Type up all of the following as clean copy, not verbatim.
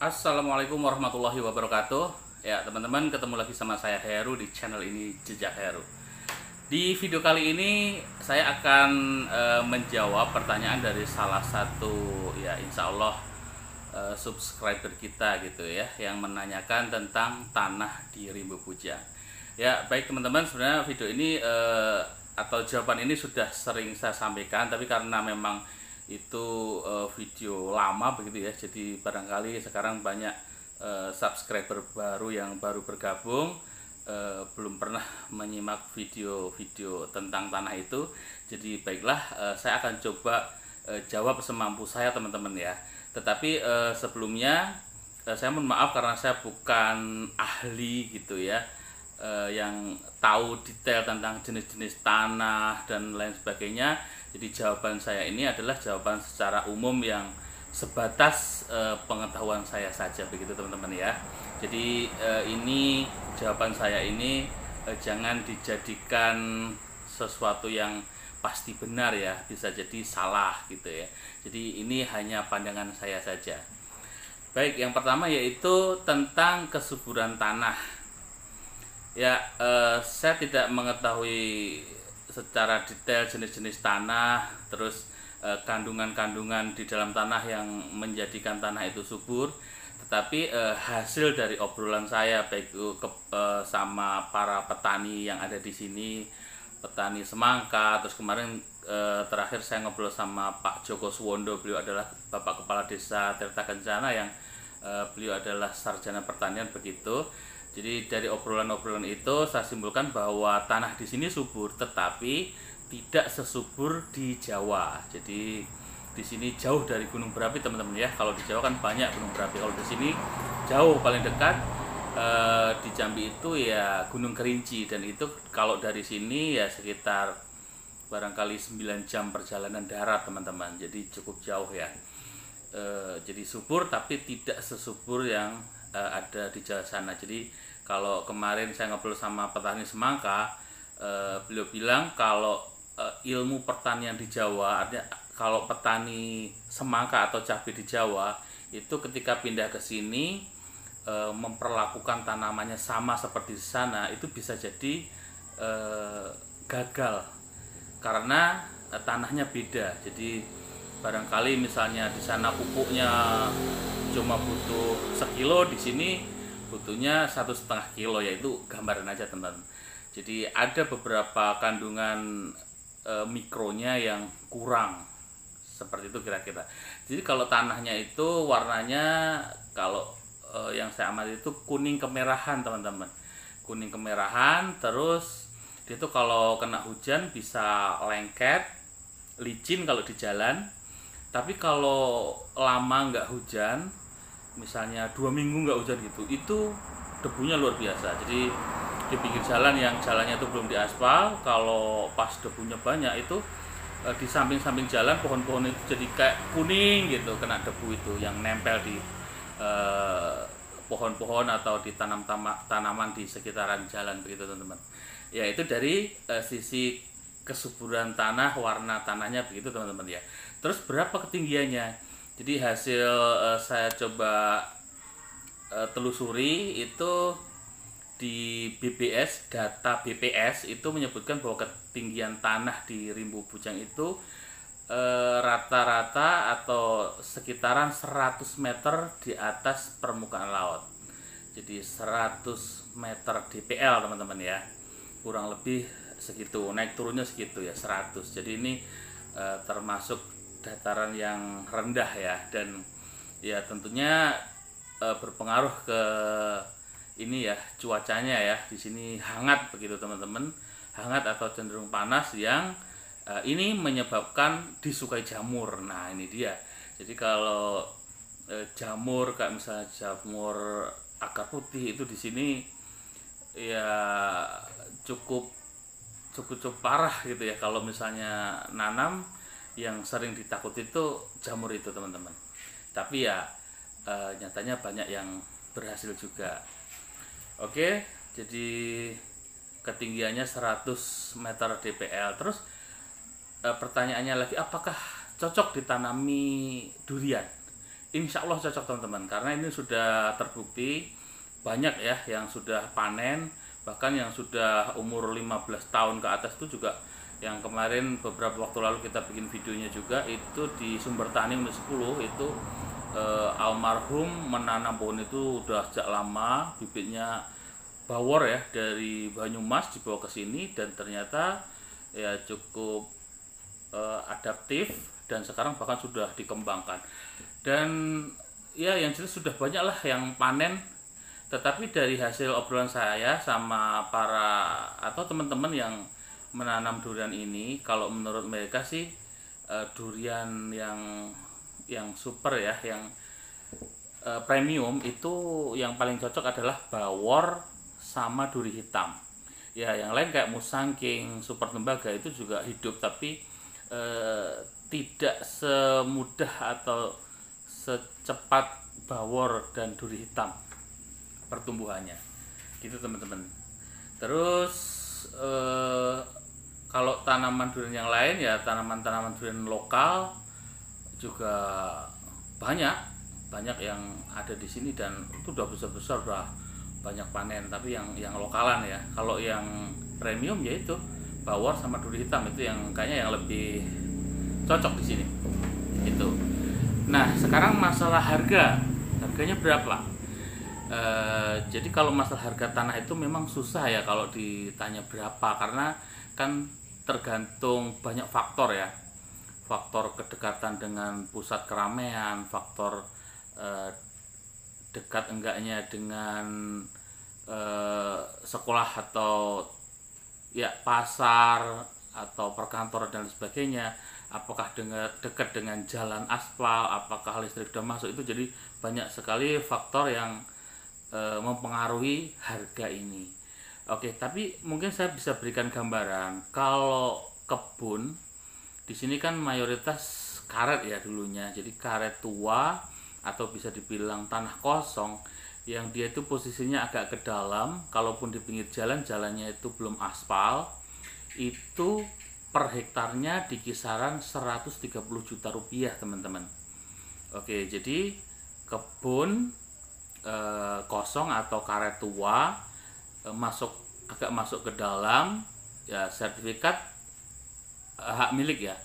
Assalamualaikum warahmatullahi wabarakatuh. Ya teman-teman, ketemu lagi sama saya Heru di channel ini Jejak Heru. Di video kali ini saya akan menjawab pertanyaan dari salah satu ya insya Allah subscriber kita gitu ya, yang menanyakan tentang tanah di Rimbo Bujang. Ya baik teman-teman, sebenarnya video ini atau jawaban ini sudah sering saya sampaikan, tapi karena memang itu video lama begitu ya, jadi barangkali sekarang banyak subscriber baru yang baru bergabung, belum pernah menyimak video-video tentang tanah itu. Jadi baiklah, saya akan coba jawab semampu saya teman-teman ya. Tetapi sebelumnya saya mohon maaf karena saya bukan ahli gitu ya, yang tahu detail tentang jenis-jenis tanah dan lain sebagainya. Jadi jawaban saya ini adalah jawaban secara umum yang sebatas pengetahuan saya saja begitu teman-teman ya. Jadi ini jawaban saya ini jangan dijadikan sesuatu yang pasti benar ya, bisa jadi salah gitu ya. Jadi ini hanya pandangan saya saja. Baik, yang pertama yaitu tentang kesuburan tanah. Ya, saya tidak mengetahui secara detail jenis-jenis tanah, terus kandungan-kandungan di dalam tanah yang menjadikan tanah itu subur. Tetapi hasil dari obrolan saya baik sama para petani yang ada di sini, petani semangka, terus kemarin terakhir saya ngobrol sama Pak Joko Suwondo, beliau adalah Bapak Kepala Desa Tirta Kencana yang beliau adalah sarjana pertanian begitu. Jadi dari obrolan-obrolan itu saya simpulkan bahwa tanah di sini subur, tetapi tidak sesubur di Jawa. Jadi di sini jauh dari gunung berapi teman-teman ya. Kalau di Jawa kan banyak gunung berapi. Kalau di sini jauh, paling dekat di Jambi itu ya Gunung Kerinci, dan itu kalau dari sini ya sekitar barangkali 9 jam perjalanan darat teman-teman. Jadi cukup jauh ya. Jadi subur tapi tidak sesubur yang ada di Jawa sana. Jadi kalau kemarin saya ngobrol sama petani semangka, beliau bilang kalau ilmu pertanian di Jawa, artinya kalau petani semangka atau cabai di Jawa itu ketika pindah ke sini memperlakukan tanamannya sama seperti di sana, itu bisa jadi gagal karena tanahnya beda. Jadi barangkali misalnya di sana pupuknya cuma butuh sekilo, di sini butuhnya 1,5 kilo, yaitu gambaran aja teman-teman. Jadi ada beberapa kandungan mikronya yang kurang, seperti itu kira-kira. Jadi kalau tanahnya itu warnanya, kalau yang saya amati itu kuning kemerahan teman-teman, kuning kemerahan. Terus dia tuh kalau kena hujan bisa lengket, licin kalau di jalan. Tapi kalau lama nggak hujan, misalnya 2 minggu nggak hujan gitu, itu debunya luar biasa. Jadi di pinggir jalan yang jalannya itu belum diaspal, kalau pas debunya banyak itu di samping-samping jalan pohon-pohon itu jadi kayak kuning gitu, kena debu itu yang nempel di pohon-pohon atau di tanaman di sekitaran jalan begitu teman-teman. Ya itu dari sisi kesuburan tanah, warna tanahnya begitu teman-teman ya. Terus berapa ketinggiannya? Jadi hasil saya coba telusuri itu di BPS, data BPS itu menyebutkan bahwa ketinggian tanah di Rimbo Bujang itu rata-rata atau sekitaran 100 meter di atas permukaan laut. Jadi 100 meter DPL teman-teman ya, kurang lebih segitu, naik turunnya segitu ya 100. Jadi ini termasuk dataran yang rendah ya, dan ya tentunya berpengaruh ke ini ya, cuacanya ya. Di sini hangat begitu teman-teman, hangat atau cenderung panas yang ini menyebabkan disukai jamur. Nah ini dia. Jadi kalau jamur kayak misalnya jamur akar putih itu di sini ya cukup parah gitu ya. Kalau misalnya nanam, yang sering ditakuti itu jamur itu teman-teman. Tapi ya nyatanya banyak yang berhasil juga. Oke, jadi ketinggiannya 100 meter DPL. Terus pertanyaannya lagi, apakah cocok ditanami durian? insya Allah cocok teman-teman, karena ini sudah terbukti banyak ya yang sudah panen, bahkan yang sudah umur 15 tahun ke atas itu juga. Yang kemarin beberapa waktu lalu kita bikin videonya juga, itu di Sumber Tani Unit 10 itu almarhum menanam pohon itu udah sejak lama, bibitnya bawor ya dari Banyumas dibawa ke sini, dan ternyata ya cukup adaptif, dan sekarang bahkan sudah dikembangkan. Dan ya yang jelas sudah banyak lah yang panen. Tetapi dari hasil obrolan saya sama para atau teman-teman yang menanam durian ini, kalau menurut mereka sih durian yang super ya, yang premium itu yang paling cocok adalah bawor sama duri hitam. Ya yang lain kayak musangking, super tembaga itu juga hidup, tapi tidak semudah atau secepat bawor dan duri hitam pertumbuhannya gitu teman-teman. Terus kalau tanaman durian yang lain ya tanaman-tanaman durian lokal juga banyak yang ada di sini, dan itu udah besar-besar, udah banyak panen. Tapi yang lokalan ya, kalau yang premium yaitu bawor sama duri hitam, itu yang kayaknya yang lebih cocok di sini itu. Nah sekarang masalah harganya berapa? Jadi kalau masalah harga tanah itu memang susah ya kalau ditanya berapa, karena kan tergantung banyak faktor ya, faktor kedekatan dengan pusat keramaian, faktor dekat enggaknya dengan sekolah atau ya pasar atau perkantoran dan sebagainya, apakah dekat dengan jalan aspal, apakah listrik sudah masuk. Itu jadi banyak sekali faktor yang mempengaruhi harga ini. Oke, tapi mungkin saya bisa berikan gambaran. Kalau kebun di sini kan mayoritas karet ya dulunya, jadi karet tua atau bisa dibilang tanah kosong, yang dia itu posisinya agak ke dalam. Kalaupun di pinggir jalannya itu belum aspal, itu per hektarnya di kisaran 130 juta rupiah teman-teman. Oke, jadi kebun kosong atau karet tua agak masuk ke dalam ya, sertifikat hak milik ya,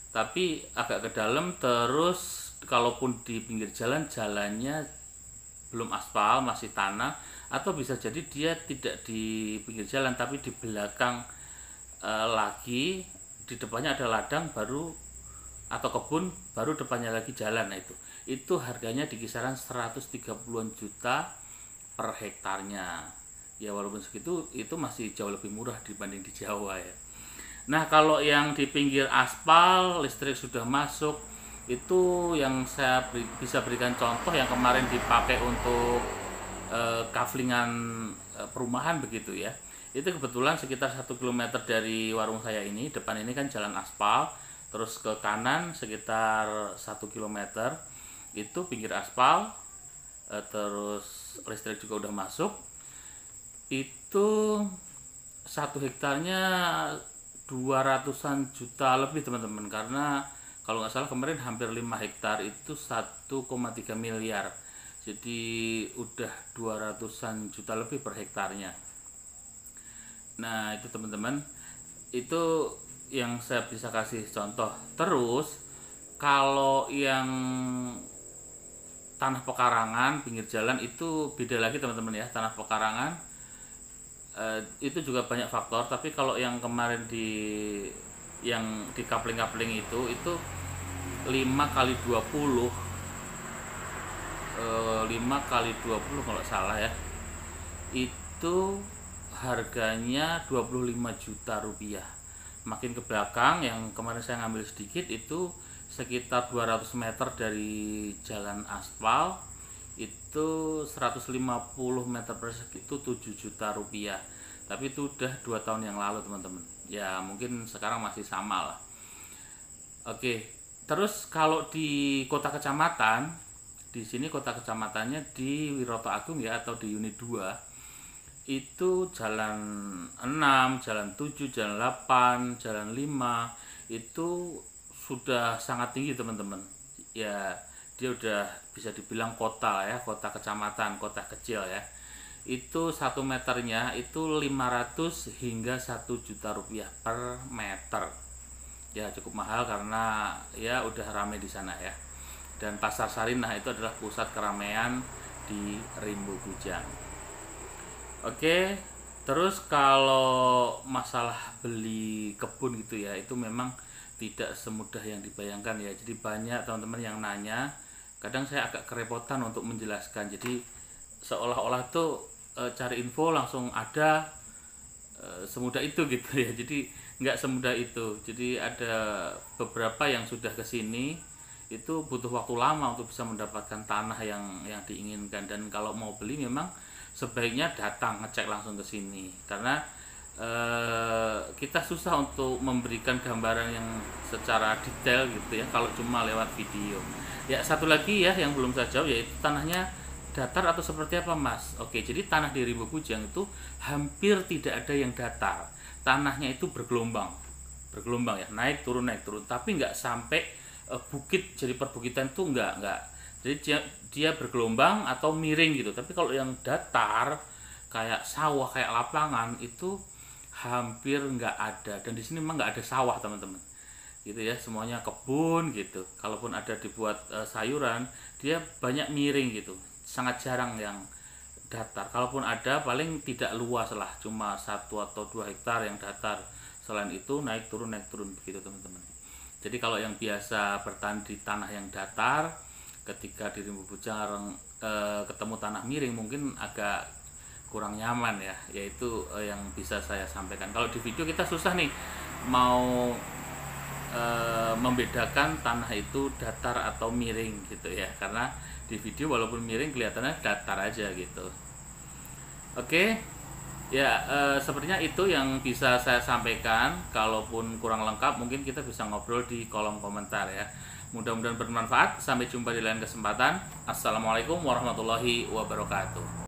tapi agak ke dalam. Terus kalaupun di pinggir jalannya belum aspal, masih tanah, atau bisa jadi dia tidak di pinggir jalan tapi di belakang lagi, di depannya ada ladang baru atau kebun baru depannya lagi jalan. Nah itu harganya di kisaran 130-an juta per hektarnya ya. Walaupun segitu itu masih jauh lebih murah dibanding di Jawa ya. Nah kalau yang di pinggir aspal, listrik sudah masuk, itu yang saya bisa berikan contoh yang kemarin dipakai untuk kaflingan perumahan begitu ya. Itu kebetulan sekitar 1 km dari warung saya ini, depan ini kan jalan aspal, terus ke kanan sekitar 1 km itu pinggir aspal, terus listrik juga udah masuk. Itu 1 hektarnya 200-an juta lebih teman-teman, karena kalau nggak salah kemarin hampir 5 hektar itu 1,3 miliar, jadi udah 200-an juta lebih per hektarnya. Nah itu teman-teman, itu yang saya bisa kasih contoh. Terus kalau yang tanah pekarangan pinggir jalan itu beda lagi teman-teman ya. Tanah pekarangan itu juga banyak faktor, tapi kalau yang kemarin yang di kapling-kapling itu 5 kali 20 kalau salah ya, itu harganya 25 juta rupiah. Makin ke belakang yang kemarin saya ngambil sedikit itu sekitar 200 meter dari jalan aspal, itu 150 meter persegi itu 7 juta rupiah. Tapi itu udah 2 tahun yang lalu teman-teman ya, mungkin sekarang masih sama lah. Oke, terus kalau di kota kecamatan, di sini kota kecamatannya di Wiroto Agung ya, atau di unit 2 itu jalan 6, jalan 7, jalan 8, jalan 5 itu sudah sangat tinggi teman-teman ya. dia udah bisa dibilang kota ya, kota kecamatan, kota kecil ya. Itu 1 meternya itu 500 hingga 1 juta rupiah per meter. Ya cukup mahal karena ya udah ramai di sana ya. Dan Pasar Sarinah itu adalah pusat keramaian di Rimbo Kujang. Oke, terus kalau masalah beli kebun gitu ya, itu memang tidak semudah yang dibayangkan ya. Jadi banyak teman-teman yang nanya, kadang saya agak kerepotan untuk menjelaskan. Jadi seolah-olah tuh cari info langsung ada, semudah itu gitu ya. Jadi nggak semudah itu. Jadi ada beberapa yang sudah kesini itu butuh waktu lama untuk bisa mendapatkan tanah yang diinginkan. Dan kalau mau beli memang sebaiknya datang ngecek langsung ke sini, karena kita susah untuk memberikan gambaran yang secara detail gitu ya kalau cuma lewat video. Ya satu lagi ya yang belum saya jawab, yaitu tanahnya datar atau seperti apa Mas? Oke, jadi tanah di Rimbo Kujang itu hampir tidak ada yang datar. Tanahnya itu bergelombang ya, naik turun, tapi nggak sampai bukit, jadi perbukitan itu enggak. Jadi dia bergelombang atau miring gitu. Tapi kalau yang datar kayak sawah, kayak lapangan itu hampir nggak ada. Dan di sini memang nggak ada sawah teman-teman, gitu ya. Semuanya kebun gitu. Kalaupun ada dibuat sayuran, dia banyak miring gitu. Sangat jarang yang datar. Kalaupun ada paling tidak luas lah, cuma 1 atau 2 hektar yang datar. Selain itu naik turun begitu teman-teman. Jadi kalau yang biasa bertahan di tanah yang datar, ketika di Rimbo Kujang ketemu tanah miring mungkin agak kurang nyaman ya. Yaitu yang bisa saya sampaikan. Kalau di video kita susah nih mau membedakan tanah itu datar atau miring gitu ya, karena di video walaupun miring kelihatannya datar aja gitu. Oke ya, sepertinya itu yang bisa saya sampaikan. Kalaupun kurang lengkap mungkin kita bisa ngobrol di kolom komentar ya. Mudah-mudahan bermanfaat. Sampai jumpa di lain kesempatan. Assalamualaikum warahmatullahi wabarakatuh.